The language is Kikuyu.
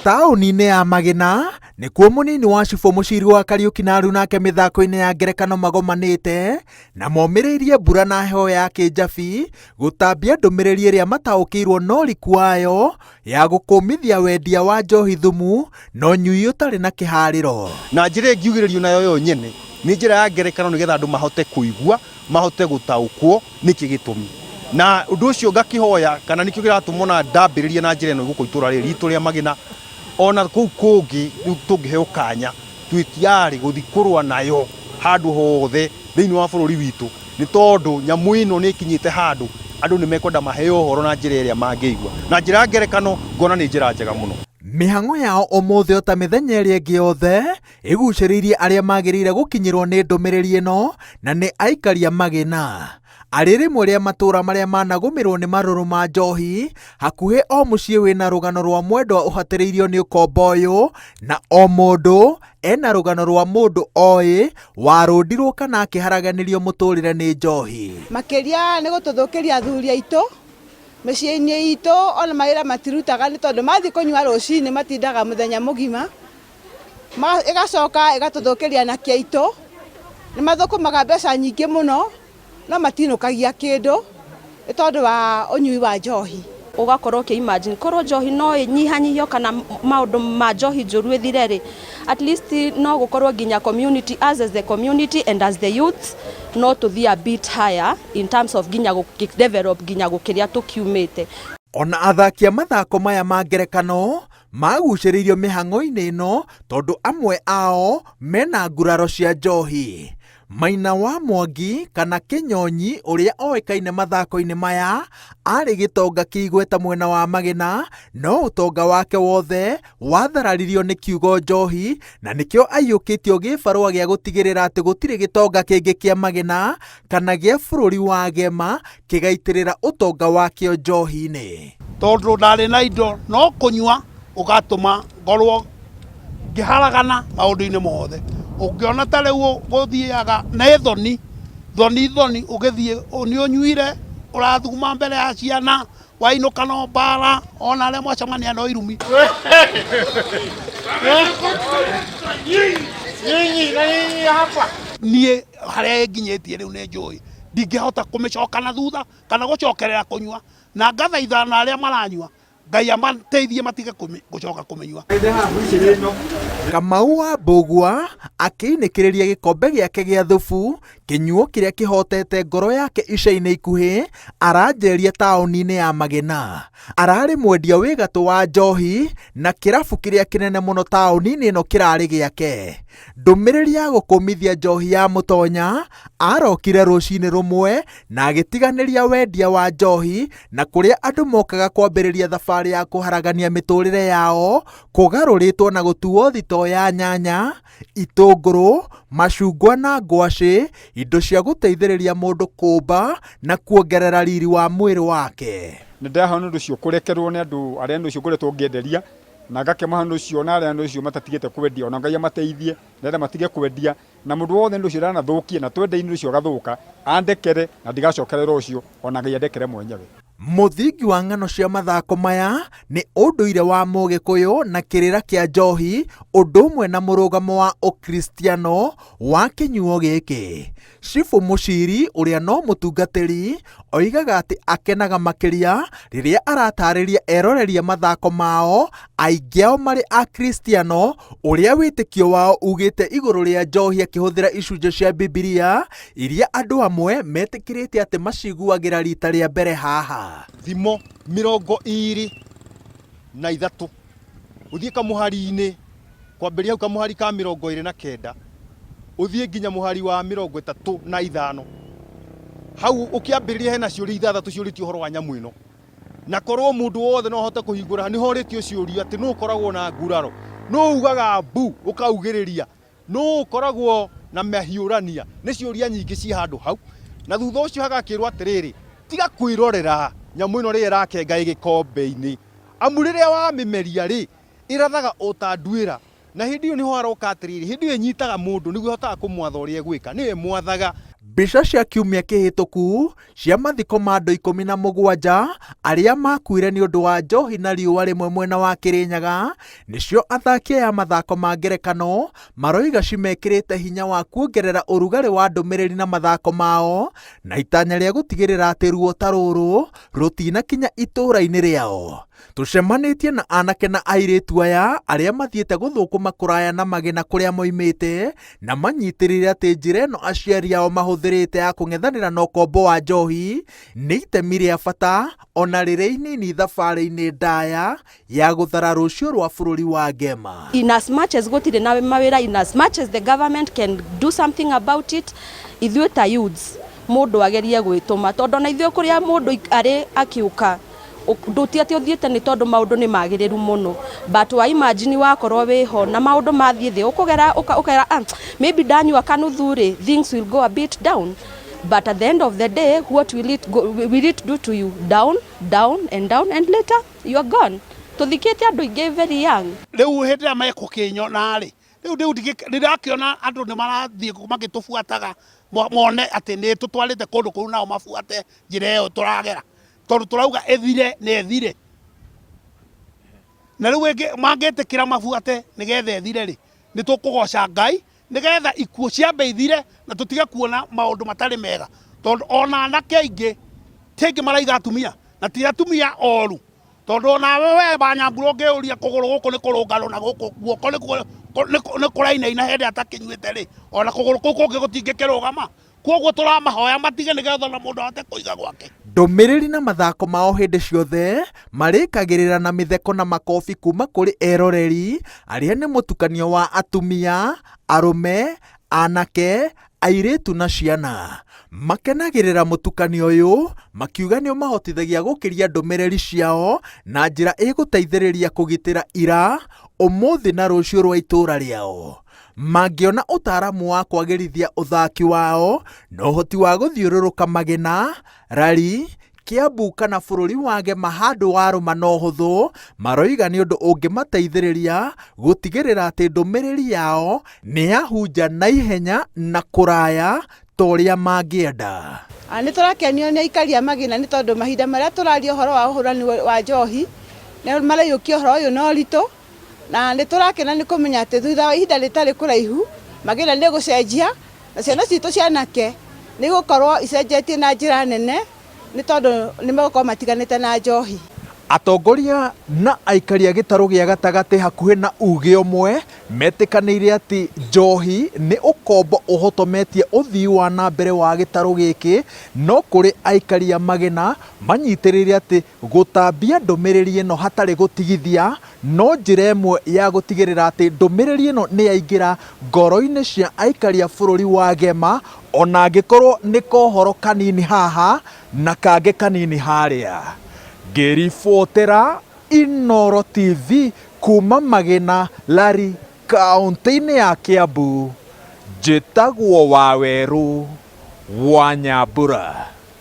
Taũni-inĩ ya Magina nĩkuo mũnini wa Cibũ Mũciri wa Kariuki na nake mĩthako-inĩ ya ngerekano magomanĩte na momĩrĩirie mbura na heho ya kĩnjabi gũtambia ndũmĩrĩri ĩrĩa mataũkĩirwo na ũriku wayo ya gũkũmithia wendia wa njohi thumu na ũnyui ũtarĩ na kĩharĩro. Na njĩra ĩngiugĩrĩrio nayo yo nyene nĩ njĩra ya ngerekano nĩgetha andũ mahote kũigua, mahote gũtaũkwo nĩkĩ gĩtũmi. Na ũndũ ũcio ngakĩhoya kana nĩkĩo kĩratũma ona ndambĩrĩria na njĩra ĩno gũkũ itũra rĩrĩ ritũ rĩa Magina, ona kũu kũngĩ rĩu tũngĩheo kanya twĩtiarĩ gũthi kũrũa nayo handũ hothe thĩinĩ wa bũrũri witũ, nĩ tondũ nyamũ ĩno nĩ ĩkinyĩte handũ andũ nĩ mekwenda maheo ũhoro na njĩra ĩrĩa mangĩigua, na njĩra ya ngerekano ngona nĩ njĩra njega mũno. Mĩhang'o yao ũmũthĩ o ta mĩthenya ĩrĩa ĩngĩ yothe ĩgucĩrĩirie arĩa magĩrĩire gũkinyĩrwo nĩ ndũmĩrĩri ĩno na nĩ aikari a Magina. Arĩ rĩmwe rĩa matũũra marĩa managũmĩrwo nĩ marũrũ ma njohi, hakuhĩ o mũciĩ wĩna rũgano rwa mwendwa ũhatĩrĩirio nĩ ũkombo ũyũ, na o mũndũ ena rũgano rwa mũndũ oĩ warũndirwo kana akĩharaganĩrio mũtũrĩre nĩ njohi. Makĩria nĩ gũtũthũkĩria athuri aitũ mĩciĩ-inĩ itũ, ona mawĩra matirutaga nĩ tondũ mathiĩ kũnyua rũcinĩ matindaga mũthenya mũgima, ĩgacoka ĩgatũthũkĩria na kĩaitũ, nĩ mathũkũmaga mbeca nyingĩ mũno no matinũkagia kĩndũ nĩ tondũ wa ũnyui wa njohi. Ũgakorwo ũkĩ-imagine korwo njohi no ĩnyihanyihio kana maũndũ ma njohi njũru ĩthire-rĩ, at least no gũkorwo nginya community, us as the community and as the youth no tũthiĩ a bit higher in terms of nginya develop nginya gũkĩrĩa tũkiumĩte. Ona athaki a mathako maya ma ngerekano magucĩrĩirio mĩhang'o-inĩ ĩno tondũ amwe ao mena nguraro cia njohi. Maina wa Mwangi kana Kĩnyonyi ũrĩa oĩkaine mathako-inĩ maya arĩ gĩtonga kĩigweta mwena wa Magina, no ũtonga wake wothe wathararirio nĩ kiugo njohi, na nĩkĩo aiyũkĩtio gĩbarũa gĩa gũtigĩrĩra atĩ gũtirĩ gĩtonga kĩngĩ kĩa Magina kana gĩa bũrũri wa Gema kĩgaitĩrĩra ũtonga wakĩo njohi-inĩ. Tondũ ndarĩ na indo no kũnyua ũgatũma ngorwo ngĩharagana maũndũ-inĩ mothe. Ũngĩona ta rĩu gũthiaga nĩ thoni ũgĩthiĩ nĩ ũnyuire ũrathuguma mbere ya ciana wainũka no mbara ona arĩa mwacemania no irumi. Niĩ harĩa nginyĩtie rĩu nĩ njũĩ ndingĩhota kũmĩcoka na thutha kana gũcokerera kũnyua, na ngathaitha na arĩa maranyua Ngai amateithie matige gũcoka kũmĩnyua. Kamau wa Mbũgua akĩinĩkĩrĩria gĩkombe gĩake gĩa thubu, kĩnyuo kĩrĩa kĩhotete ngoro yake ica-inĩ ikuhĩ, aranjeria taũni-inĩ ya Magina. Ararĩ mwendia wĩ gatũ wa njohi na kĩrabu kĩrĩa kĩnene mũno taũni-inĩ ĩno kĩrarĩ gĩake. Ndũmĩrĩri ya gũkũmithia njohi ya mũtonya arokire rũcinĩ rũmwe na agĩtiganĩria wendia wa njohi, na kũrĩa andũ mokaga kwambĩrĩria thabarĩ ya kũharagania mĩtũrĩre yao kũgarũrĩtwo na gũtuo thito ya nyanya, itũngũrũ, macungwa na ngwacĩ, indo cia gũteithĩrĩria mũndũ kũmba na kuongerera riri wa mwĩrĩ wake. Nĩ ndahona ũndũ ũcio kũrekerwo nĩ andũ arĩa ũndũ ũcio ngoretwo ngĩenderia, na ngakĩmaha ũndũ ũcio na arĩa ũndũ ũcio matatigĩte kwendia, ona Ngai amateithie na matige kwendia, na mũndũ wothe ũndũ ũcio ndanathũkie na twende-inĩ ũcio gathũka andekere na ndigacokerera ũcio, ona Ngai andekere mwenyewe. Mũthingi wa ng'ano cia mathako maya nĩ ũndũire wa Mũgĩkũyũ na kĩrĩra kĩa njohi, ũndũ ũmwe na mũrũgamo wa ũkristiano wa kĩnyuo gĩkĩ. Cibũ Mũciri ũrĩa no mũtungatĩri oigaga atĩ akenaga makĩria rĩrĩa aratarĩria eroreria mathako mao, aingĩ ao marĩ akristiano, ũrĩa wĩtĩkio wao ugĩte igũrũ rĩa njohi akĩhũthĩra icunjĩ cia Bibilia iria andũ amwe metĩkĩrĩte atĩ maciguagĩra rita rĩa mbere haha. Thimo 23 ũthiĩ kamũhari-inĩ kwambĩrĩria hau kamũhari ka 29 ũthiĩ nginya mũhari wa 35 hau ũkĩambĩrĩria hena ciũria ithathatũ ciũrĩtio ũhoro wa nyamũ ĩno, na korwo mũndũ wothe no ahote kũhingũra nĩ horĩtio ciũria atĩ nũ ũkoragwo na nguraro, nũ ugaga mbu ũkaugĩrĩria, nũ ũkoragwo na mahiũrania, nĩ ciũria nyingĩ ci handũ hau, na thutha ũcio hagakĩrwo atĩrĩrĩ tiga kwĩrorera nyamũ ĩno rĩrĩa ĩrakenga gĩkombe-inĩ, amu rĩrĩa wamĩmeria rĩ ĩrathaga o ta nduĩra, na hĩndĩ ĩyo nĩho aroka atĩrĩrĩ, hĩndĩ ĩyo ĩnyitaga mũndũ nĩguo ĩhotaga kũmwatha ũrĩa egwĩka, nĩwe mwathaga. Mbica cia kiumia kĩhĩtũku cia mathiko ma andũ 17 arĩa makuire nĩ ũndũ wa njohi na riũa rĩmwe mwena wa Kĩrĩnyaga nĩcio athaki ya mathako ma ngerekano maroiga cimekĩrĩte hinya wa kuongerera ũrugarĩ wa ndũmĩrĩri na mathako mao na itanya rĩa gũtigĩrĩra atĩ ruo ta rũrũ rũtinakinya itũũra-inĩ rĩao. Tũcemanĩtie na anake na airĩtu aya arĩa mathiĩte gũthũkũma kũraya na Magena kũrĩa moimĩte na manyitĩrĩire atĩ njĩra ĩno aciari ao mahũthĩrĩte ya kũng'ethanĩra na ũkombo wa njohi nĩ itemi rĩa bata ona rĩrĩa inini thabarĩ-inĩ ndaya ya gũthara rũciũ rwa bũrũri wa Ngema. In as much as gũtirĩ na mawĩra, in as much as the government can do something about it, ithuĩ ta youths mũndũ agerie gwĩtũma tondũ na ithuĩ kũrĩa mũndũ arĩ akiuka ndũtiatĩ ũthiĩte nĩ tondũ maũndũ nĩ magĩrĩru mũno, but wa imagine wakorwo wĩho na maũndũ mathiĩ thĩ ũkera maybe ndanyua kanuthu rĩ things will go a bit down, but at the end of the day what will it do to you? Down and later you are gone. Tũthikĩte andũ ingĩ very young. Rĩu hĩndĩ ĩrĩa meko kĩnyona rĩ rĩu ndĩrakĩona andũ nĩ marathiĩ magĩtũbuataga mone atĩ nĩ tũtwarĩte kũndũ kũu nao mabuate njĩra ĩyo tũragera tondũ tũrauga ethire nĩ ethire na rĩu mangĩtĩkĩra mabuate nĩgetha ethire rĩ nĩ tũkũgoca Ngai nĩgetha ikuũ ciambe ithire na tũtige kuona maũndũ matarĩ mega tondũ ona anake aingĩ tĩngĩ maraiga atumia na ti atumia oru tondũ ona we Banyambura ũngĩũria kũgũrũ gũkũ nĩ kũrũngarũ na gũkũ guoko nĩ kũrainaina hĩndĩ atakĩnyuĩte rĩ ona kũgũrũ kũu kũngĩ gũtingĩkĩrũgama koguo tũramahoya matige nĩgetha na mũndũ ahote kũiga gwake. Ndũmĩrĩri na mathako mao hĩndĩ ciothe marĩkagĩrĩra na mĩtheko na makobi kuma kũrĩ eroreri arĩa nĩ mũtukanio wa atumia, arũme, anake, airĩtu na ciana. Makenagĩrĩra mũtukanio ũyũ makiuga nĩ ũmahotithagia gũkĩria ndũmĩrĩri ciao na njĩra ĩgũteithĩrĩria kũgitĩra ira, ũmũthĩ na rũciũ rwa itũũra rĩao. Mangĩona ũtaaramu wa kwagĩrithia ũthaki wao na ũhoti wa gũthiũrũrũka Magena, Rari, Kiambu kana bũrũri wa Ngema handũ warũma na ũhũthũ, maroiga nĩ ũndũ ũngĩmateithĩrĩria gũtigĩrĩra atĩ ndũmĩrĩri yao nĩ yahunja na ihenya na kũraya ta ũrĩa mangĩenda. Nĩ tũrakenio nĩ aikari a Magena nĩ tondũ mahinda marĩa tũraria ũhoro wa ũhũrani wa njohi nĩ maraiyũkia ũhoro ũyũ na ũritũ na nĩ tũrakena nĩ kũmenya atĩ thutha wa ihinda rĩtarĩ kũraihu Magena nĩ gũcenjia na ciana citũ cianake nĩ gũkorwo icenjetie na njĩra nene nĩ tondũ nĩ megũkorwo matiganĩte na njohi. Atongoria na aikari a gĩtarũ gĩa gatagatĩ hakuhĩ na uge ũmwe metĩkanĩire atĩ njohi nĩ ũkombo ũhotometie ũthii wa na mbere wa gĩtarũ gĩkĩ, no kũrĩ aikari a Magena manyitĩrĩire atĩ gũtambia ndũmĩrĩri ĩno hatarĩ gũtigithia no njĩra ĩmwe ya gũtigĩrĩra atĩ ndũmĩrĩri ĩno nĩ yaingĩra ngoro-inĩ cia aikari a bũrũri wa Ngema ona angĩkorwo nĩ kohoro kanini haha na kangĩ kanini harĩa. Ngĩribotera Inooro TV kuma Magena, Rari, kaũntĩ-inĩ ya Kiambu, njĩtagwo Wawerũ wa Nyambura.